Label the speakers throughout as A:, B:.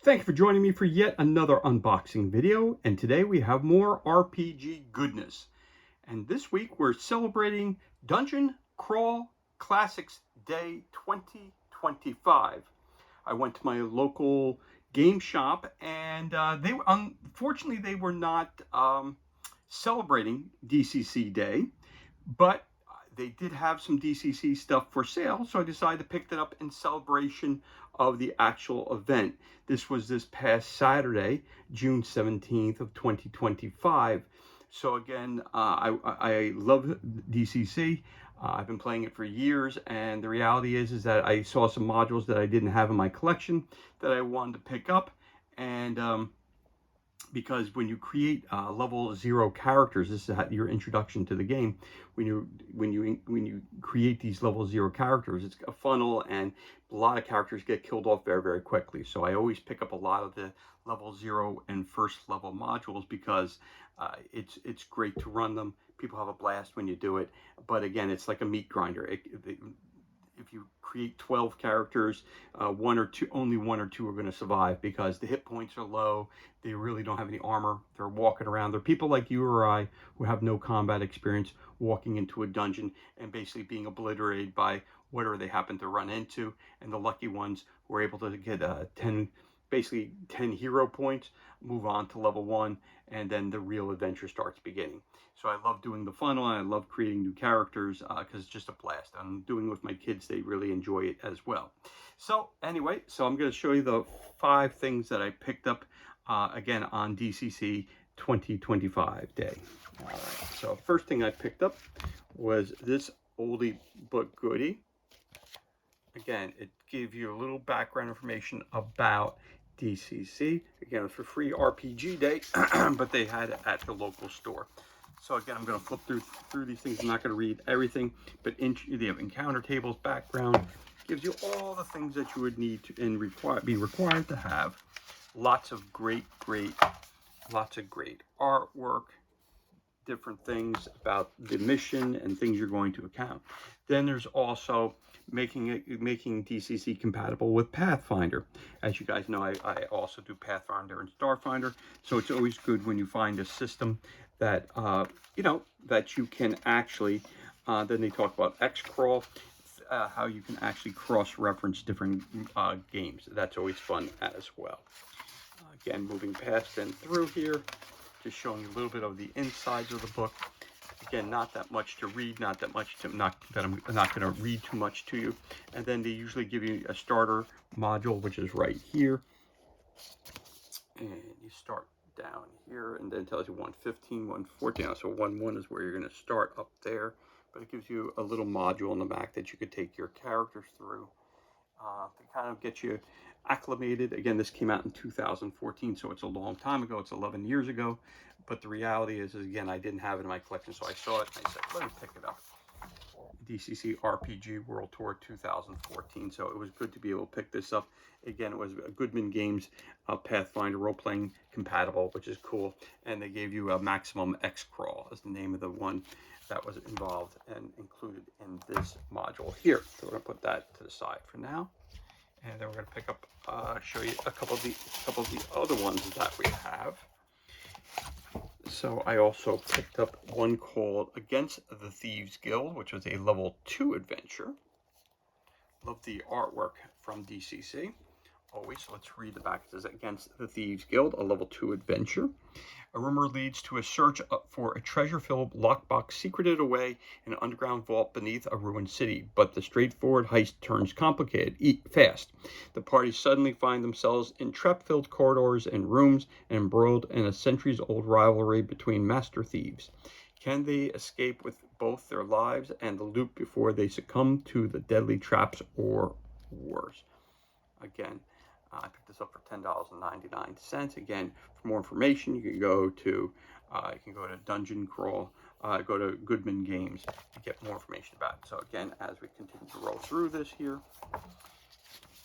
A: Thank you for joining me for yet another unboxing video, and today we have more RPG goodness. And this week we're celebrating Dungeon Crawl Classics Day 2025. I went to my local game shop, and unfortunately they were not celebrating DCC Day, but they did have some DCC stuff for sale, so I decided to pick that up in celebration of the actual event. This was this past Saturday, June 17th of 2025. So again, I love DCC. I've been playing it for years, and the reality is that I saw some modules that I didn't have in my collection that I wanted to pick up, and because when you create level 0 characters, this is your introduction to the game. When you create these level 0 characters, it's a funnel, and a lot of characters get killed off very, very quickly. So I always pick up a lot of the level 0 and first level modules because it's great to run them. People have a blast when you do it, but again, it's like a meat grinder. If you create 12 characters, only one or two are going to survive because the hit points are low. They really don't have any armor. They're walking around. They're people like you or I who have no combat experience walking into a dungeon and basically being obliterated by whatever they happen to run into. And the lucky ones who are able to get 10 hero points, move on to level 1, and then the real adventure starts beginning. So I love doing the funnel, and I love creating new characters because it's just a blast. I'm doing it with my kids. They really enjoy it as well. So anyway, I'm going to show you the 5 things that I picked up again on DCC 2025 day. All right, so first thing I picked up was this oldie but goodie. Again, it gives you a little background information about DCC. Again, it's for free RPG day, but they had it at the local store. So again, I'm going to flip through these things. I'm not going to read everything, but they have encounter tables, background, gives you all the things that you would need to and be required to have. Lots of great artwork, different things about the mission and things you're going to account. Then there's also making DCC compatible with Pathfinder. As you guys know, I also do Pathfinder and Starfinder, so it's always good when you find a system that that you can actually. Then they talk about X-Crawl, how you can actually cross-reference different games. That's always fun as well. Again, moving past and through here, just showing you a little bit of the insides of the book. Again, not that much to read, I'm not going to read too much to you. And then they usually give you a starter module, which is right here. And you start down here, and then it tells you 115, 114. So 1.1 is where you're going to start up there. But it gives you a little module in the back that you could take your characters through to kind of get you acclimated. Again, this came out in 2014, so it's a long time ago. It's 11 years ago. But the reality is again, I didn't have it in my collection, so I saw it and I said, let me pick it up. DCC RPG World Tour 2014. So it was good to be able to pick this up. Again, it was Goodman Games Pathfinder role-playing compatible, which is cool. And they gave you a maximum X-Crawl as the name of the one that was involved and included in this module here. So we're going to put that to the side for now. And then we're going to pick up, show you a couple of the other ones that we have. So I also picked up one called Against the Thieves Guild, which was a level 2 adventure. Love the artwork from DCC. Always, so let's read the back. It says Against the Thieves Guild, a level 2 adventure. A rumor leads to a search for a treasure-filled lockbox secreted away in an underground vault beneath a ruined city. But the straightforward heist turns complicated fast. The party suddenly find themselves in trap-filled corridors and rooms and embroiled in a centuries-old rivalry between master thieves. Can they escape with both their lives and the loot before they succumb to the deadly traps or worse? Again, I picked this up for $10.99. Again, for more information, you can go to Dungeon Crawl, go to Goodman Games to get more information about it. So again, as we continue to roll through this here,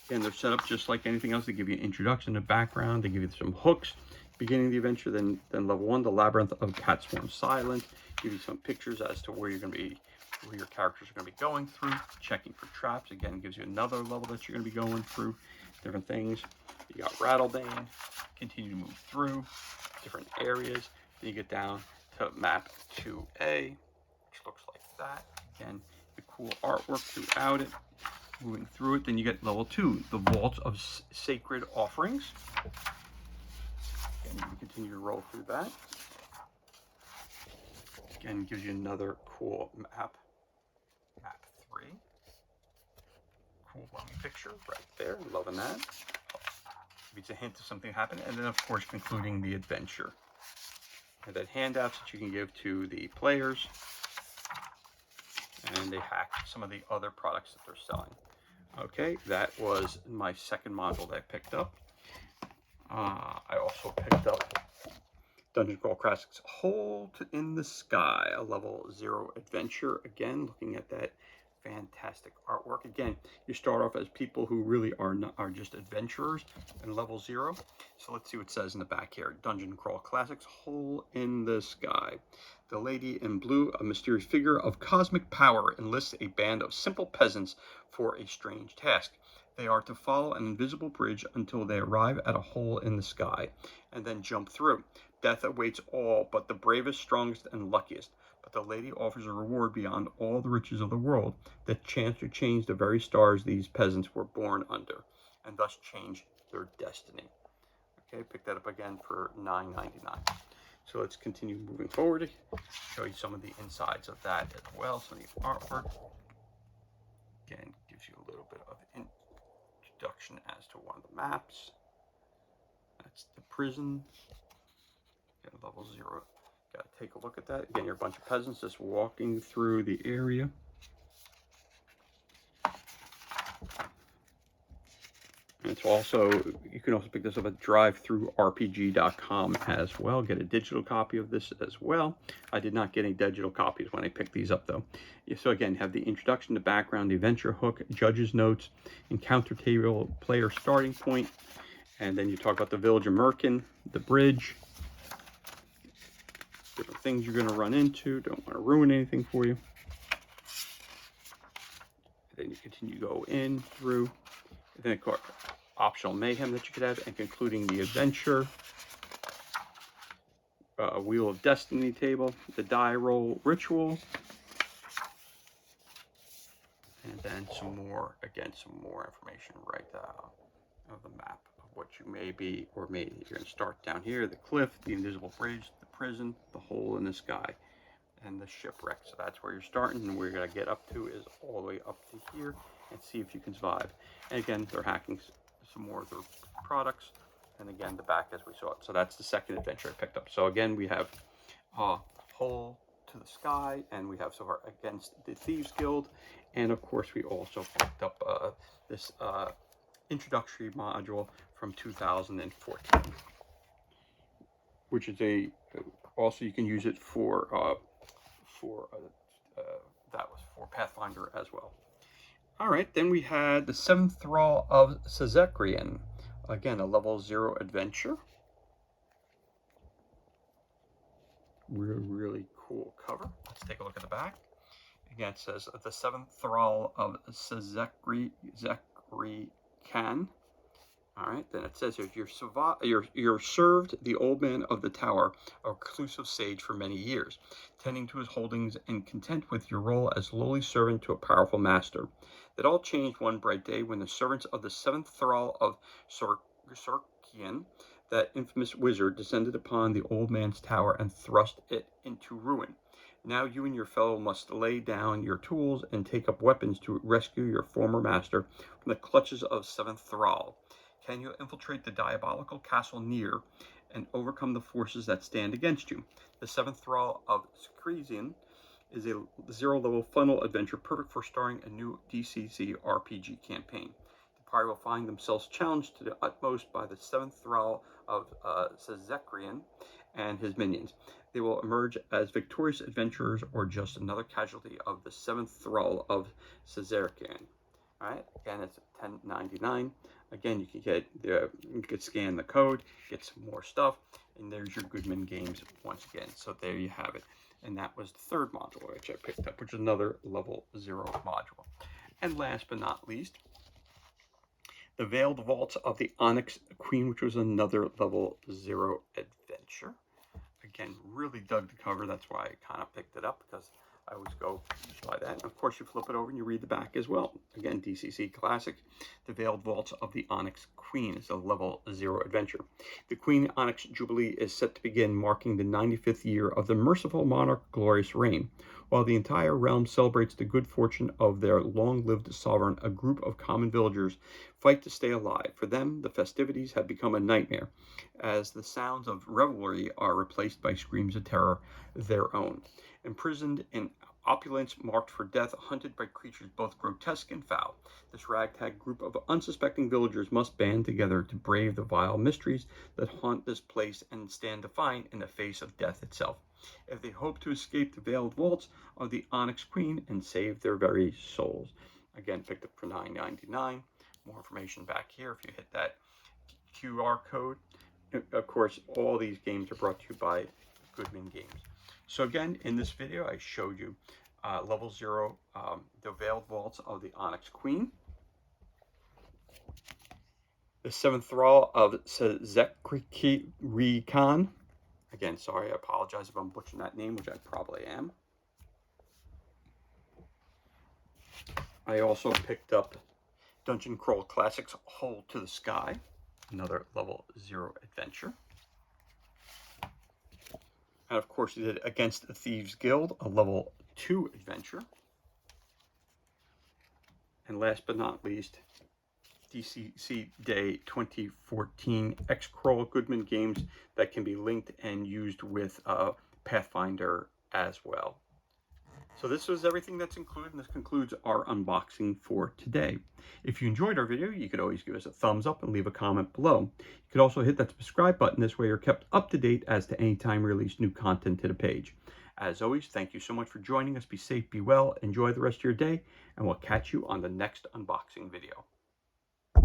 A: again, they're set up just like anything else. They give you an introduction, a background, they give you some hooks, beginning of the adventure, then level 1, the Labyrinth of Catsworn Silent, give you some pictures as to where you're going to be, where your characters are going to be going through, checking for traps. Again, gives you another level that you're going to be going through, different things. You got Rattlebane. Continue to move through different areas. Then you get down to map 2A, which looks like that. Again, the cool artwork throughout it. Moving through it, then you get level 2, the Vault of Sacred Offerings. Again, you continue to roll through that. Again, gives you another cool map. Map 3. Cool long picture right there. Loving that. It's a hint of something happened. And then, of course, concluding the adventure. And then handouts that you can give to the players. And they hack some of the other products that they're selling. Okay, that was my second module that I picked up. I also picked up Dungeon Crawl Classics Hole in the Sky, a level 0 adventure. Again, looking at that fantastic artwork. Again, you start off as people who really are just adventurers in level 0. So let's see what it says in the back here. Dungeon Crawl Classics Hole in the Sky. The lady in blue, a mysterious figure of cosmic power, enlists a band of simple peasants for a strange task. They are to follow an invisible bridge until they arrive at a hole in the sky, and then jump through. Death awaits all but the bravest, strongest, and luckiest. But the lady offers a reward beyond all the riches of the world, the chance to change the very stars these peasants were born under, and thus change their destiny. Okay, pick that up again for $9.99. So let's continue moving forward. Show you some of the insides of that as well. Some of the artwork. Again, gives you a little bit of introduction as to one of the maps. That's the prison. Again, level 0. Got to take a look at that. Again, you're a bunch of peasants just walking through the area. And it's also, you can also pick this up at drivethrurpg.com as well. Get a digital copy of this as well. I did not get any digital copies when I picked these up though. So again, you have the introduction, the background, the adventure hook, judge's notes, encounter table, player starting point, and then you talk about the village of Merkin, the bridge, different things you're going to run into. Don't want to ruin anything for you. And then you continue to go in through, and then of course, optional mayhem that you could have, and concluding the adventure. Wheel of Destiny table, the die roll ritual, and then some more, again, some more information right of the map of what you may be, or maybe you're going to start down here, the cliff, the invisible bridge, the prison, the hole in the sky, and the shipwreck. So that's where you're starting, and where you're going to get up to is all the way up to here, and see if you can survive. And again, they're hacking some more of their products, and again the back as we saw it. So that's the second adventure I picked up. So again, we have Hole to the Sky, and we have so far Against the Thieves Guild, and of course we also picked up this introductory module from 2014, which is a also you can use it for that was for Pathfinder as well. All right, then we had the Seventh Thrall of Sazekrian. Again, a level 0 adventure. Really cool cover. Let's take a look at the back. Again, it says the Seventh Thrall of Sazekrian. All right, then it says here, you're served the old man of the tower, a reclusive sage for many years, tending to his holdings and content with your role as lowly servant to a powerful master. That all changed one bright day when the servants of the seventh thrall of Sorkian, that infamous wizard, descended upon the old man's tower and thrust it into ruin. Now you and your fellow must lay down your tools and take up weapons to rescue your former master from the clutches of seventh thrall. Can you infiltrate the diabolical castle near and overcome the forces that stand against you? The Seventh Thrall of Skresian is a 0-level funnel adventure perfect for starting a new DCC RPG campaign. The party will find themselves challenged to the utmost by the Seventh Thrall of Sazekrian and his minions. They will emerge as victorious adventurers or just another casualty of the Seventh Thrall of Sazekrian. All right, again, it's $10.99. Again, you can scan the code, get some more stuff, and there's your Goodman Games once again. So there you have it. And that was the third module which I picked up, which is another level 0 module. And last but not least, the Veiled Vaults of the Onyx Queen, which was another level 0 adventure. Again, really dug the cover. That's why I kind of picked it up, because I always go by that. And of course, you flip it over and you read the back as well. Again, DCC Classic. The Veiled Vaults of the Onyx Queen is a level 0 adventure. The Queen Onyx Jubilee is set to begin, marking the 95th year of the merciful monarch's glorious reign. While the entire realm celebrates the good fortune of their long-lived sovereign, a group of common villagers fight to stay alive. For them, the festivities have become a nightmare, as the sounds of revelry are replaced by screams of terror, their own. Imprisoned in opulence, marked for death, hunted by creatures both grotesque and foul, this ragtag group of unsuspecting villagers must band together to brave the vile mysteries that haunt this place and stand defiant in the face of death itself, if they hope to escape the veiled vaults of the Onyx Queen and save their very souls. Again, picked up for $9.99. More information back here if you hit that QR code. Of course, all these games are brought to you by Goodman Games. So again, in this video, I showed you level 0, the Veiled Vaults of the Onyx Queen, the 7th Thrall of Zekri Khan. Again, sorry, I apologize if I'm butchering that name, which I probably am. I also picked up Dungeon Crawl Classics Hold to the Sky, another level 0 adventure. And of course, we did Against the Thieves Guild, a level 2 adventure. And last but not least, DCC Day 2014 X-Crawl Goodman games that can be linked and used with Pathfinder as well. So this was everything that's included, and this concludes our unboxing for today. If you enjoyed our video, you could always give us a thumbs up and leave a comment below. You could also hit that subscribe button. This way you're kept up to date as to any time we release new content to the page. As always, thank you so much for joining us. Be safe, be well, enjoy the rest of your day, and we'll catch you on the next unboxing video.